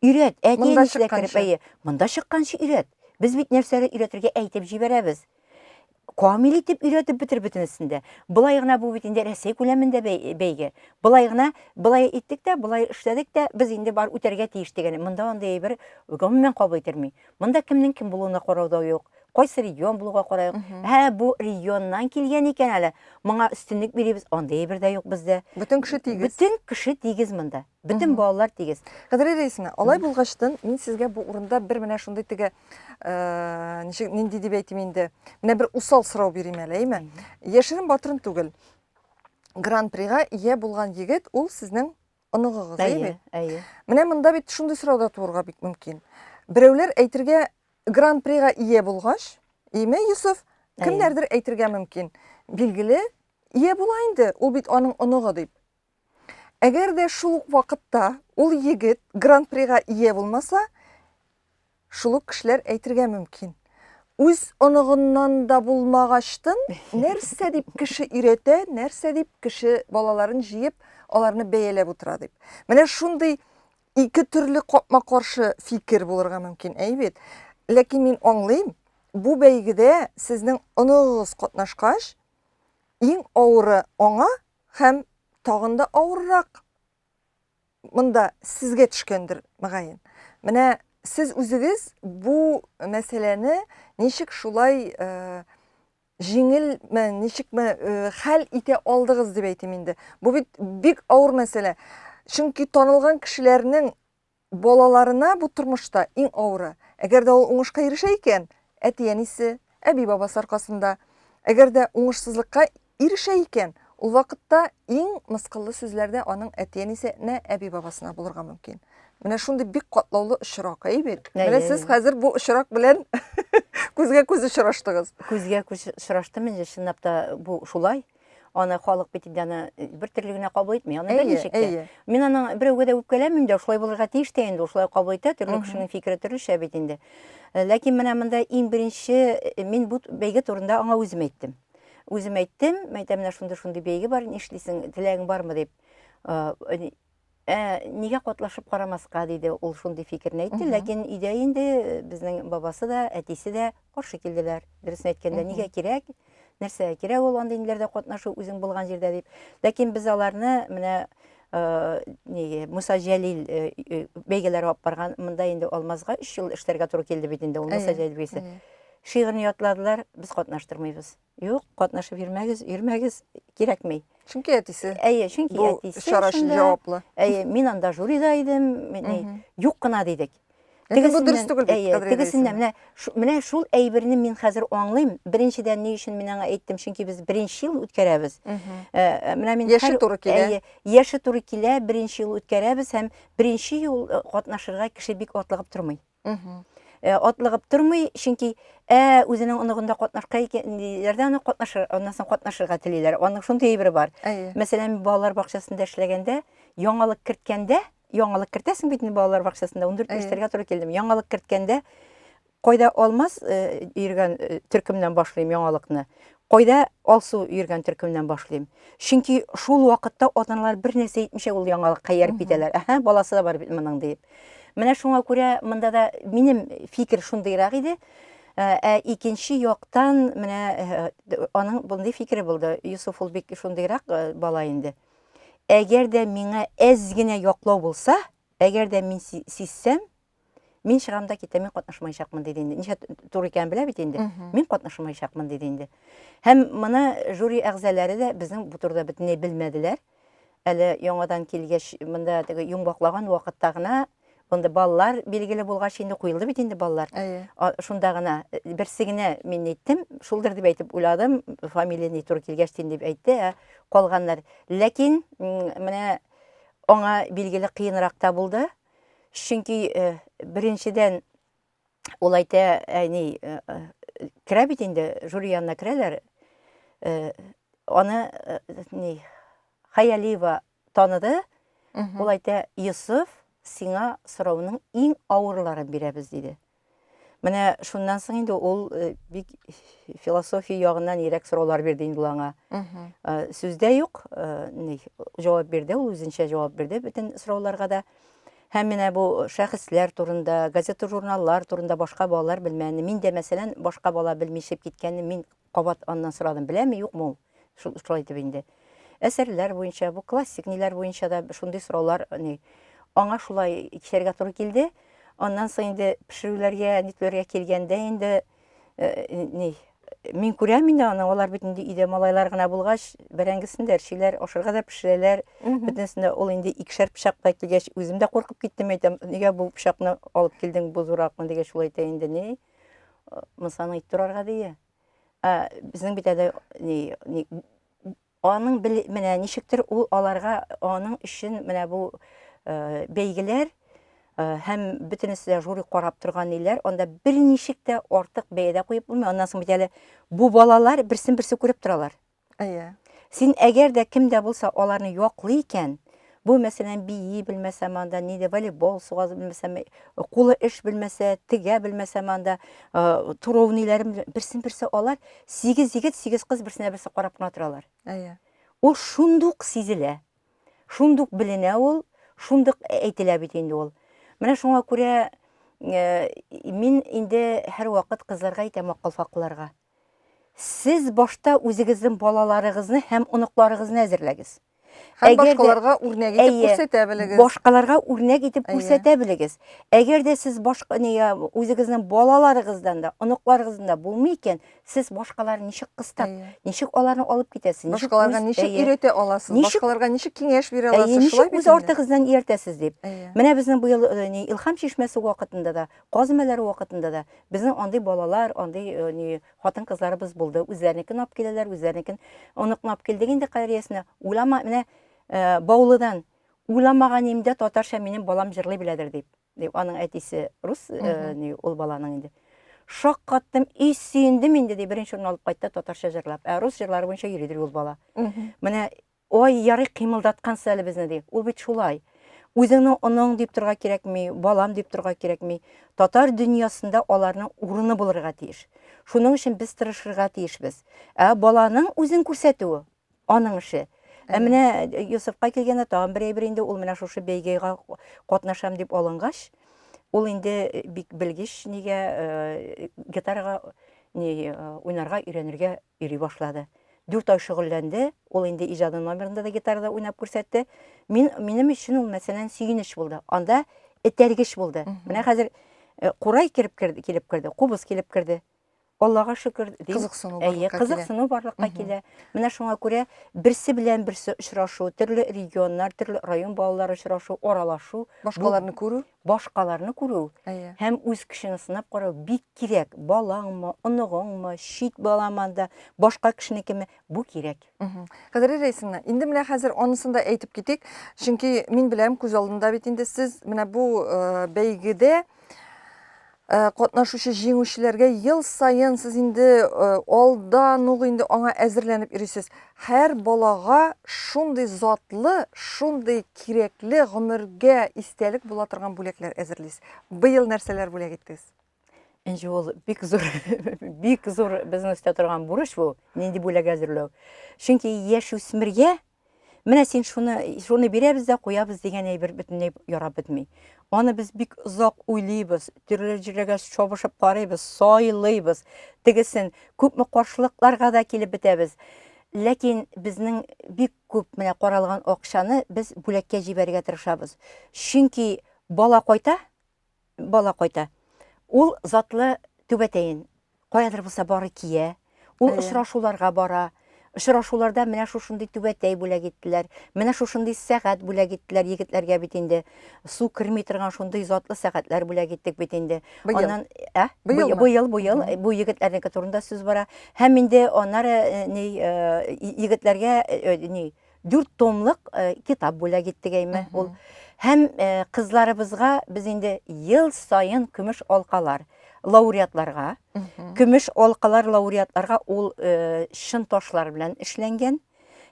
Өйрәт, әтине кирип, монда чыкканчы өйрәт. Без бит нәрсәләр өйрәтергә әйтеп җибәрәбез. Камил итеп өйрәтеп битер бөтенесендә. Булай гына бу бит инде Россия күләмендә бәйге. Булай гына, булай иттек тә, булай эшләдек тә, без инде бар үтәргә тиеш дигән. Монда андай бер гомумән кабул ителми. Монда кемнең кем булуына карауда юк. Кайсы регион булуга карайык. Бу регионнан килгән икән әле. Моңа өстенлек бирибез. Андай бер дә юк бездә. Бүтән кеше тигез. Бүтән кеше тигез монда. Бүтән балалар тигез. Кадерле рәисемә, алай булгачтан мин сезгә бу урында бер менә шундый теге нинди дип әйтим инде. Менә бер усал сорау бирим әле, әйме? Яшерен батырын түгел. Гран-прига ия булган егет ул сезнең оныгыгыз, әйме? Әйе. Менә монда бит шундый сорауда турырга бик мөмкин. Берәүләр әйтергә Гран-прига ия булгач, әйме, Юсуф, кемнәрдер әйтергә мөмкин. Билгеле, ия була инде, ул бит аның оныгы дип. Әгәр дә шул ук вакытта ул егет Гран-прига ия булмаса, шул ук кешеләр әйтергә мөмкин. Үз оныгыннан да булмагачтан, нәрсә дип кеше өйрәтә, нәрсә дип кеше балаларын җыеп, аларны бәяләп утыра дип. Менә шундый ике төрле капма-каршы фикер булырга мөмкин, әйбет. Ләкин мин аңлыйм, бу бәйгедә сезнең оныгыз катнашкач, иң авыры аңа һәм тагын да авыррак монда сезгә төшкәндер, мөгаен. Менә сез үзегез бу мәсьәләне ничек шулай җиңелме, ничекме хәл итә алдыгыз дип әйтим инде. Бу бит бик авыр мәсьәлә. Чөнки танылган кешеләрнең балаларына бу тормышта иң авыры. Әгәр дә ул уңышка ирешә икән, әти-әнисе, әби-бабасы аркасында, әгәр дә уңышсызлыкка ирешә икән, ул вакытта иң мыскыллы сүзләрдә аның әти-әнисенә, әби-бабасына булырга мөмкин. Менә шундый бик катлаулы очрак, әйбет. Менә сез хәзер бу очрак белән күзгә күз очраштыгыз. Күзгә күз очраштым инде, чынлап та бу шулай. Аны халык бит инде аны бер төрлегенә кабул итми. Аны бер ничек тә. Мин аның берәүгә дә үпкәләмим дә, шулай булырга тиеш тә инде, шулай кабул итә, төрле кешенең фикере төрлечә бит инде. Ләкин менә монда иң беренче мин бу бәйге турында аңа үзем әйттем. Үзем әйттем, менә шундый бәйге бар, нишлисең, теләгең бармы дип. Нигә катлашып карамаска диде, ул шундый фикерне әйтте, ләкин өйдә инде безнең бабасы да, әтисе дә каршы килделәр. Дөресен әйткәндә, нигә кирәк? Нәрсә кирәк ул андый инләрдә катнашу үзең булган җирдә дип. Ләкин без аларны менә Муса Җәлил бәйгеләр алып барган, монда инде Алмазга 3 ел эшләргә туры килде бит инде ул Муса Җәлил бәйгесе. Шигырьне ятладылар, без катнаштырмыйбыз. Юк, катнашып йөрмәгез, кирәкми. Чөнки әтисе. Әйе, чөнки әтисе. Бу шараш җаваплы. Әйе, мин анда жюрида идем, юк кына дидек. Ләкин бу дөрес түгел бит, тегесендә менә шул әйберне мин хәзер аңлыйм. Беренчедән ни өчен мин аңа әйттем, чөнки без беренче ел үткәрәбез. Менә мин яше туры килә. Яше туры килә, беренче ел үткәрәбез һәм беренче ел катнашырга кеше бик атлыгып тормый. Атлыгып тормый, чөнки үзенең оныгында катнашка икәннәрдә аны катнашыр, аннан соң катнашырга телиләр. Аның шундый әйбере бар. Мәсәлән, балалар бакчасында эшләгәндә, яңалык керткәндә, яңалык кертәсең бит балалар бакчасында 14 яшьләргә туры килдем. Яңалык керткәндә кайда алмаз йөргән төркемнән башлыйм яңалыкны. Кайда алсу йөргән төркемнән башлыйм. Чөнки шул вакытта аталар бер нәрсә әйтмичә ул яңалыкка ярып китәләр. Баласы да бар бит моның дип. Менә шуңа күрә монда да минем фикер шундыйрак иде. Икенче яктан менә аның бундый фикере булды. Юсуф ул бик шундыйрак бала инде. Әгәр дә миңа әз генә яклау булса, әгәр дә мин сизсәм, мин чыгамда китәм, мин катнашмаячакмын диде инде. Ничә туры икән белә бит инде. Мин катнашмаячакмын диде инде. Һәм моны жюри әгъзалары да безнең бу турыда бөтенләй белмәделәр. Әле яңадан килгәч, монда теге йомбаклаган вакытта гына монда балалар билгеле булгач инде куелды бит инде балалар. Шунда гына берсе генә мин әйттем, шулдыр дип әйтеп уйладым, фамилияне туры килгәч дип әйтте, калганнар. Ләкин менә аңа билгеле кыенрак та булды. Чөнки беренчедән ул әйтә, әни керә бит инде жюри янына керәләр. Аны Хаялиева таныды. Ул әйтә, Юсуф, сиңа сорауның иң авырларын бирәбез диде. Менә шуннан соң инде ул бик философия ягыннан ирек сораулар бирде инде аңа. Сүздә юк, җавап бирде, ул үзенчә җавап бирде бөтен сорауларга да. Һәм менә бу шәхесләр турында, газета журналлар турында башка балалар белмәне. Мин дә мәсәлән башка бала белмишеп киткәнне мин кабат аннан сорадым. Беләме, юкмы ул? Шулай дип инде. Әсәрләр буенча, бу классик ниләр буенча да шундый сораулар аңа шулай кичәргә туры килде. Аннан соң инде пешерүләргә, нитләргә килгәндә инде ни мин күрәм инде аны, алар битенде өйдә малайлар гына булгач, бәрәңгесендә эшләр, ашарга да пешерәләр. Бөтенсендә ул инде икешәр пычакта килгәч, үзем дә куркып киттем, әйтәм, нигә бу пычакны алып килдең, бу зуракмы дигәч, шулай әйтә инде, ни мысаны ит турарга дия. Безнең бит әле аның менә ничектер ул аларга аның өчен менә бу бәйгеләр һәм бөтенесе дә жюри карап торган ниләр, анда бер ничек тә артык бәядә куеп булмый. Аннан соң бит әле бу балалар берсен-берсе күреп торалар. Әйе. Син әгәр дә кемдә булса аларны яклый икән, бу мәсәлән бии белмәсәм анда, ниде волейбол сугаз белмәсәм, кулы эш белмәсә, тегә белмәсәм анда, турау ниләрен берсен-берсе алар, 8 егет, 8 кыз берсенә-берсе карап кына торалар. Әйе. Ул шундук сизелә. Шундук беленә ул, шундук әйтелә бит инде ул. Менә шуңа күрә мин инде һәр вакыт кызларга әйтәм, калфакларга. Сез башта үзегезнең балаларыгызны һәм оныкларыгызны әзерләгез. Һәм башкаларга үрнәк итеп күрсәтә белегез. Башкаларга үрнәк итеп күрсәтә белегез. Әгәр дә сез башка үзегезнең балаларыгыздан да, оныкларыгыздан да булмый икән, сез башкаларны ничек кыстап, ничек аларны алып китәсез? Башкаларга ничек өйрәтә аласыз? Башкаларга ничек киңәш бирә аласыз? Шулай бит. Үз артыгыздан ияртәсез дип. Менә безнең бу ел Илһам чишмәсе вакытында да, казмәләре вакытында да безнең андый балалар, андый хатын-кызларыбыз булды. Үзләренекен алып киләләр, үзләренекен оныклап килдек инде кадәриясенә. Уйлама, менә Баулыдан уйламаган имдә татарча минем балам җырлый беләдер дип. Аның әтисе рус, ул баланың инде. Шаккаттым, сөендем инде дип беренче урын алып кайтты татарча җырлап. Рус җырлары буенча йөридер ул бала. Менә ой ярый кыймылдаткансы әле безне ди. Ул бит шулай. Үзеңнең оның дип торга кирәкми, балам дип торга кирәкми. Татар дөньясында аларның урыны булырга тиеш. Шуның өчен без тырышырга тиешбез. Баланың үзен күрсәтүе аның эше. Менә Юсыфка килгәндә тагын бер әйбер инде, ул менә шушы бәйгегә катнашам дип алынгач, ул инде бик белгеч нигә гитарага уйнарга өйрәнергә йөри башлады. 4 ай шөгыльләнде, ул инде иҗады номерында да гитарада уйнап күрсәтте. Минем өчен ул мәсәлән сөйнеш булды. Анда этәргеч булды. Менә хәзер курай килеп керде, кубыз килеп керде. Аллага шөкер, кызыксыну барлыкка килә. Менә шуңа күрә берсе белән берсе очрашу, төрле регионнар, төрле район балалары очрашу, аралашу, башкаларны күрү, һәм үз кешене сынап карау бик кирәк. Балаңмы, оныгыңмы, шит баламанда, башка кешенекеме, бу кирәк. Кадерле Рәйсинә, инде менә хәзер анысын да әйтеп китик, чөнки мин беләм күз алдында бит инде сез менә бу бәйгедә катнашучы җиңүчеләргә ел сайын сез инде алдан ук инде аңа әзерләнеп йөрисез. Һәр балага шундый затлы, шундый кирәкле гомергә истәлек була торган бүләкләр әзерлисез. Быел нәрсәләр бүләк иттегез? Инде ул бик зур безнең үстә торган бурыч бу, нинди бүләк әзерләү. Чөнки яшь үсмергә менә син шуны бирәбез дә куябыз дигән әйбер бөтенләй ярап бетми. Аны без бик озак уйлыйбыз, төрле җиргә чабышып карыйбыз, сайлыйбыз. Тегесен күпме каршылыкларга да килеп бетәбез. Ләкин безнең бик күп менә каралган акчаны без бүләккә җибәрергә тырышабыз. Чөнки бала кайта. Ул затлы түбәтәен каядыр булса бары кия. Ул очрашуларга бара. Очрашуларда менә шушындый түбәтәй бүләк иттеләр. Менә шушындый сәгать бүләк иттеләр егетләргә бит инде. Су керми торган шундый затлы сәгатьләр бүләк иттек бит инде. Аннан быел бу егетләрнең турында сүз бара. Һәм инде аннары егетләргә 4 томлык китап бүләк иттек әйме. Ул һәм кызларыбызга без инде ел сайын көмеш алкалар лауреатларга, көмеш алкалар лауреатларга ул шын ташлар белән эшләнгән.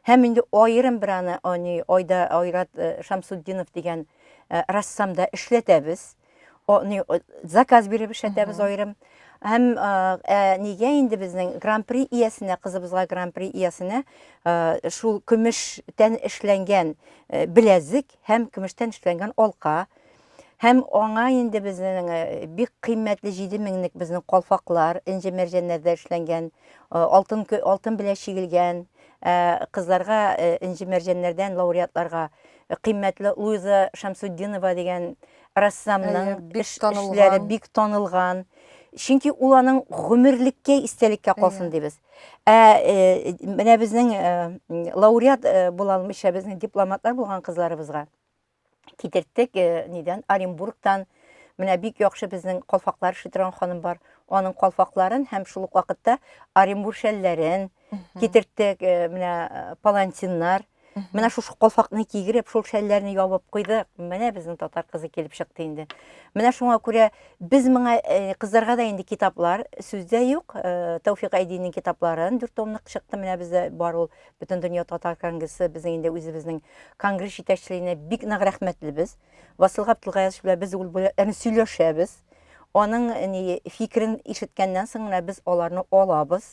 Һәм инде аерым бер айда Айрат Шамсуддинов дигән рассамда эшләтәбез. Заказ биреп эшләтәбез аерым. Һәм нигә инде безнең гран-при иясенә, кызыбызга гран-при иясенә шул көмештән эшләнгән беләзек һәм көмештән эшләнгән алка. Һәм аңа инде безнең бик кыйммәтле 7000лек безнең калфаклар, инҗе мәрҗәннәрдә эшләнгән, алтын белән чигелгән, кызларга инҗе мәрҗәннәрдән лауреатларга кыйммәтле Луиза Шамсуддинова дигән рассамның эшләре бик танылган. Чөнки ул аның гомерлеккә истәлеккә калсын дибез. Менә безнең лауреат була алмыйча безнең дипломатлар булган кызларыбызга китерттек нидән Оренбургтан. Менә бик яхшы безнең калфаклар шитран ханым бар. Аның калфакларын һәм шул ук вакытта Оренбург шәлләрен китерттек, менә палантиннар. Менә шушы калфакны кигереп, шул шәлләрне ябып куйдык. Менә безнең татар кызы килеп чыкты инде. Менә шуңа күрә без моңа кызларга да инде китаплар сүздә юк. Тәүфик Айдинның китапларын 4 томлык чыкты. Менә бездә бар ул Бөтен дөнья татар конгрессы, безнең инде үзебезнең конгресс җитәкчелегенә бик нык рәхмәтлебез. Васил Габдулгаевич белән без ул бүләкләрне сөйләшәбез. Аның фикерен ишеткәннән соң менә без аларны алабыз.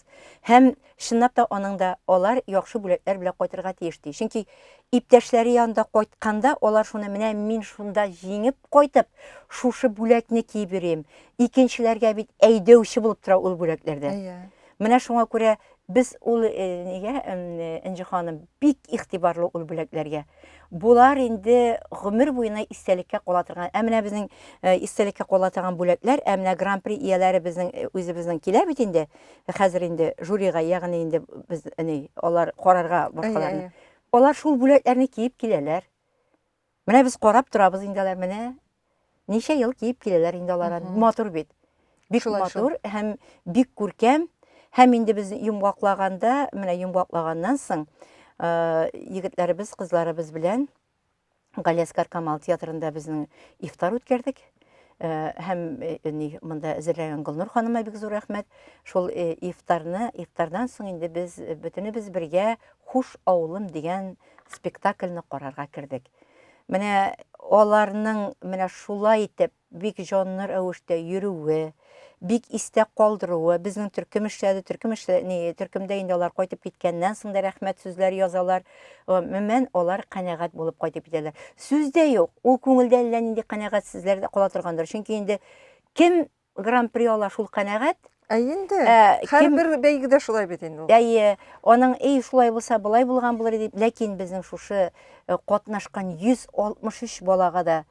Һәм чынлап та аның да алар яхшы бүләкләр белән кайтырга тиеш ди. Чөнки иптәшләре янында кайтканда алар шуны менә мин шунда җиңеп кайтып, шушы бүләкне киеп йөрим. Икенчеләргә бит әйдәүче булып тора ул бүләкләрдә. Менә шуңа күрә без ул Энҗе ханым бик игътибарлы ул бүләкләргә. Булар инде гомер буена истәлеккә кала торган. Менә безнең истәлеккә кала торган бүләкләр, менә гран-при ияләре безнең үзебезнең килә бит инде. Хәзер инде жюрига, ягъни инде без алар карарга башкаларны. Алар шул бүләкләрне киеп киләләр. Менә без карап торабыз инде алар менә ничә ел киеп киләләр инде алар. Матур бит. Бик матур һәм бик күркәм. Һәм инде без йомгаклаганда, менә йомгаклаганнан соң егетләребез, кызларыбыз белән Галиаскар Камал театрында безнең ифтар үткәрдек. Һәм монда әзерләгән Гөлнур ханыма бик зур рәхмәт. Шул ифтардан соң инде без бөтенебез бергә Хуш авылым дигән спектакльне карарга кердек. Менә аларның менә шулай итеп бик җанлы рәвештә йөрүе, бик истә калдыруы, безнең төркемдә инде алар кайтып киткәннән соң да рәхмәт сүзләр язалар. Мән алар канәгать булып кайтып китәләр. Сүздә юк, ул күңелдә әллә нинди канәгатьсезләр дә кала торгандыр. Чөнки инде кем гран-при ала шул канәгать? Инде һәрбер бәйгедә шулай бит инде ул. Аның шулай булса, булай булган булыр дип, ләкин безнең шушы катнашкан 163 балага да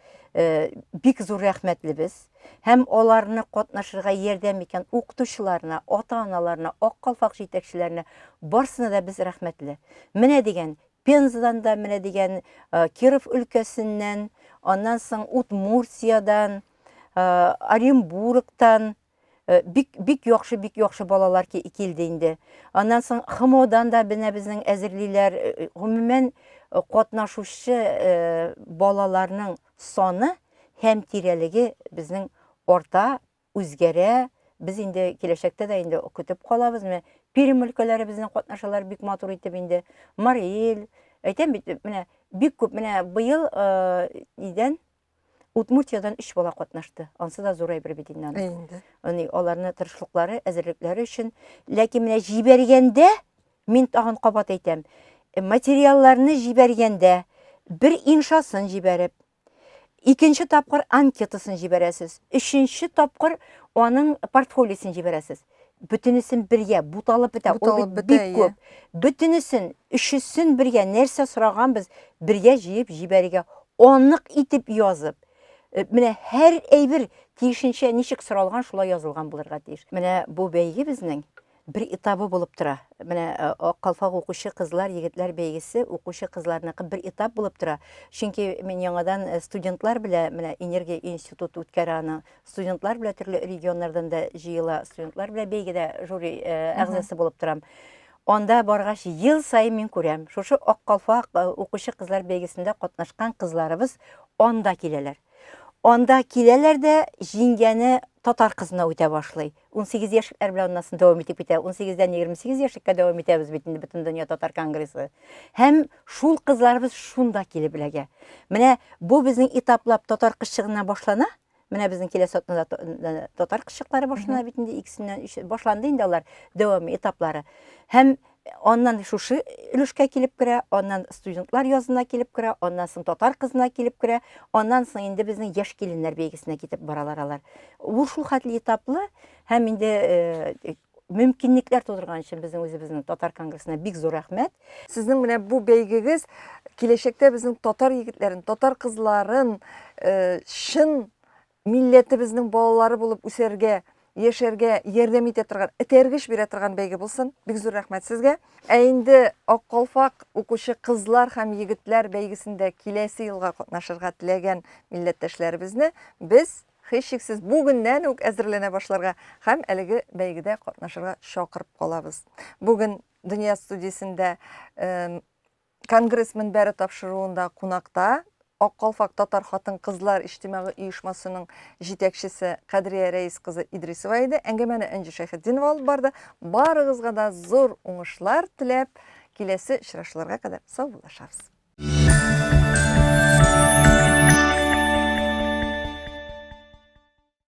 бик зур рәхмәтлебез. Һәм аларны катнашырга ярдәм иткән укытучыларына, ата-аналарына, ак калфак җитәкчеләренә барсына да без рәхмәтле. Менә дигән Пензадан да, менә дигән Киров өлкәсеннән, аннан соң Удмуртиядан, Оренбургтан бик яхшы балалар килде инде. Аннан соң ХМОдан да безнең әзерлиләр, гомумән катнашучы балаларның саны һәм тирәлеге безнең орта үзгәрә. Без инде киләчәктә дә инде көтеп калабыз. Пермь өлкәләре безнең катнашалар бик матур итеп инде. Мариэл, әйтәм бит, менә бик күп, менә быел идән Удмуртиядан 3 бала катнашты. Ансы да зур әйбер бит инде. Аларны тырышлыклары, әзерлекләре өчен. Ләкин менә җибәргәндә, мин тагын кабат әйтәм, материалларны җибәргәндә бер иншасын җибәреп, икенче тапкыр анкетасын җибәрәсез, өченче тапкыр аның портфолиосын җибәрәсез. Бөтенесен бергә буталып бетә, ул бик күп. Бөтенесен, өчесен бергә нәрсә сораганбыз, бергә җыеп җибәргә, анык итеп язып. Менә һәр әйбер тиешенчә ничек соралган, шулай язылган булырга тиеш. Менә бу бәйге безнең бер этабы булып тора. Менә калфак укучы кызлар, егетләр бәйгесе укучы кызларныкы бер этап булып тора. Чөнки мен яңадан студентлар белән, менә Энергия институты үткәрә аны. Студентлар белән төрле регионнардан да җыела, студентлар белән бәйгедә жюри әгъзасы булып торам. Анда баргач ел сайын мин күрәм. Шушы ак калфак укучы кызлар бәйгесендә катнашкан кызларыбыз анда киләләр. Анда киләләр дә җиңгәне татар кызына үтә башлый. 18 яшьләр белән аннан дәвам итеп китә. 18-дән 28 яшькә дәвам итәбез бит инде Бөтен дөнья татар конгрессы. Һәм шул кызларыбыз шунда килеп беләгә. Менә бу безнең этаплап татар кызчыгына башлана. Менә безнең киләсе атнада татар кызчыклары башлана бит инде, икесеннән башланды инде алар дәвам этаплары. Һәм Ondan şuşu ülüşke kilip kire, ondan studentlar yazına kilip kire, ondan sonra tatar kızına kilip kire, ondan sonra indi bizden yaş gelinler belgesine gidip baralar. Bu şu hatli etaplı hem indi mümkünlikler todurgan için bizim Tatar Kongresi'ne big zor rahmet. Sizin bu beyginiz kileşekte bizim Tatar yigitlerin, Tatar kızların şın milleti bizning bolaları bulup üserge яшәргә ярдәм итә торган, этәргеч бирә торган бәйге булсын. Бик зур рәхмәт сезгә. Ә инде Ак калфак укучы кызлар һәм егетләр бәйгесендә киләсе елга катнашырга теләгән милләттәшләребезне без һичшиксез бүгеннән үк әзерләнә башларга һәм әлеге бәйгедә катнашырга чакырып калабыз. Бүген Дөнья студиясендә конгресс мөнбәре тапшыруында кунакта Ак калфак татар хатын-кызлар иҗтимагый оешмасының җитәкчесе Кадрия Рәис кызы Идрисова иде. Әңгәмәне Энҗи Шәйхетдинова алып барды. Барыгызга да зур уңышлар теләп, киләсе очрашуларга кадәр сау булышабыз.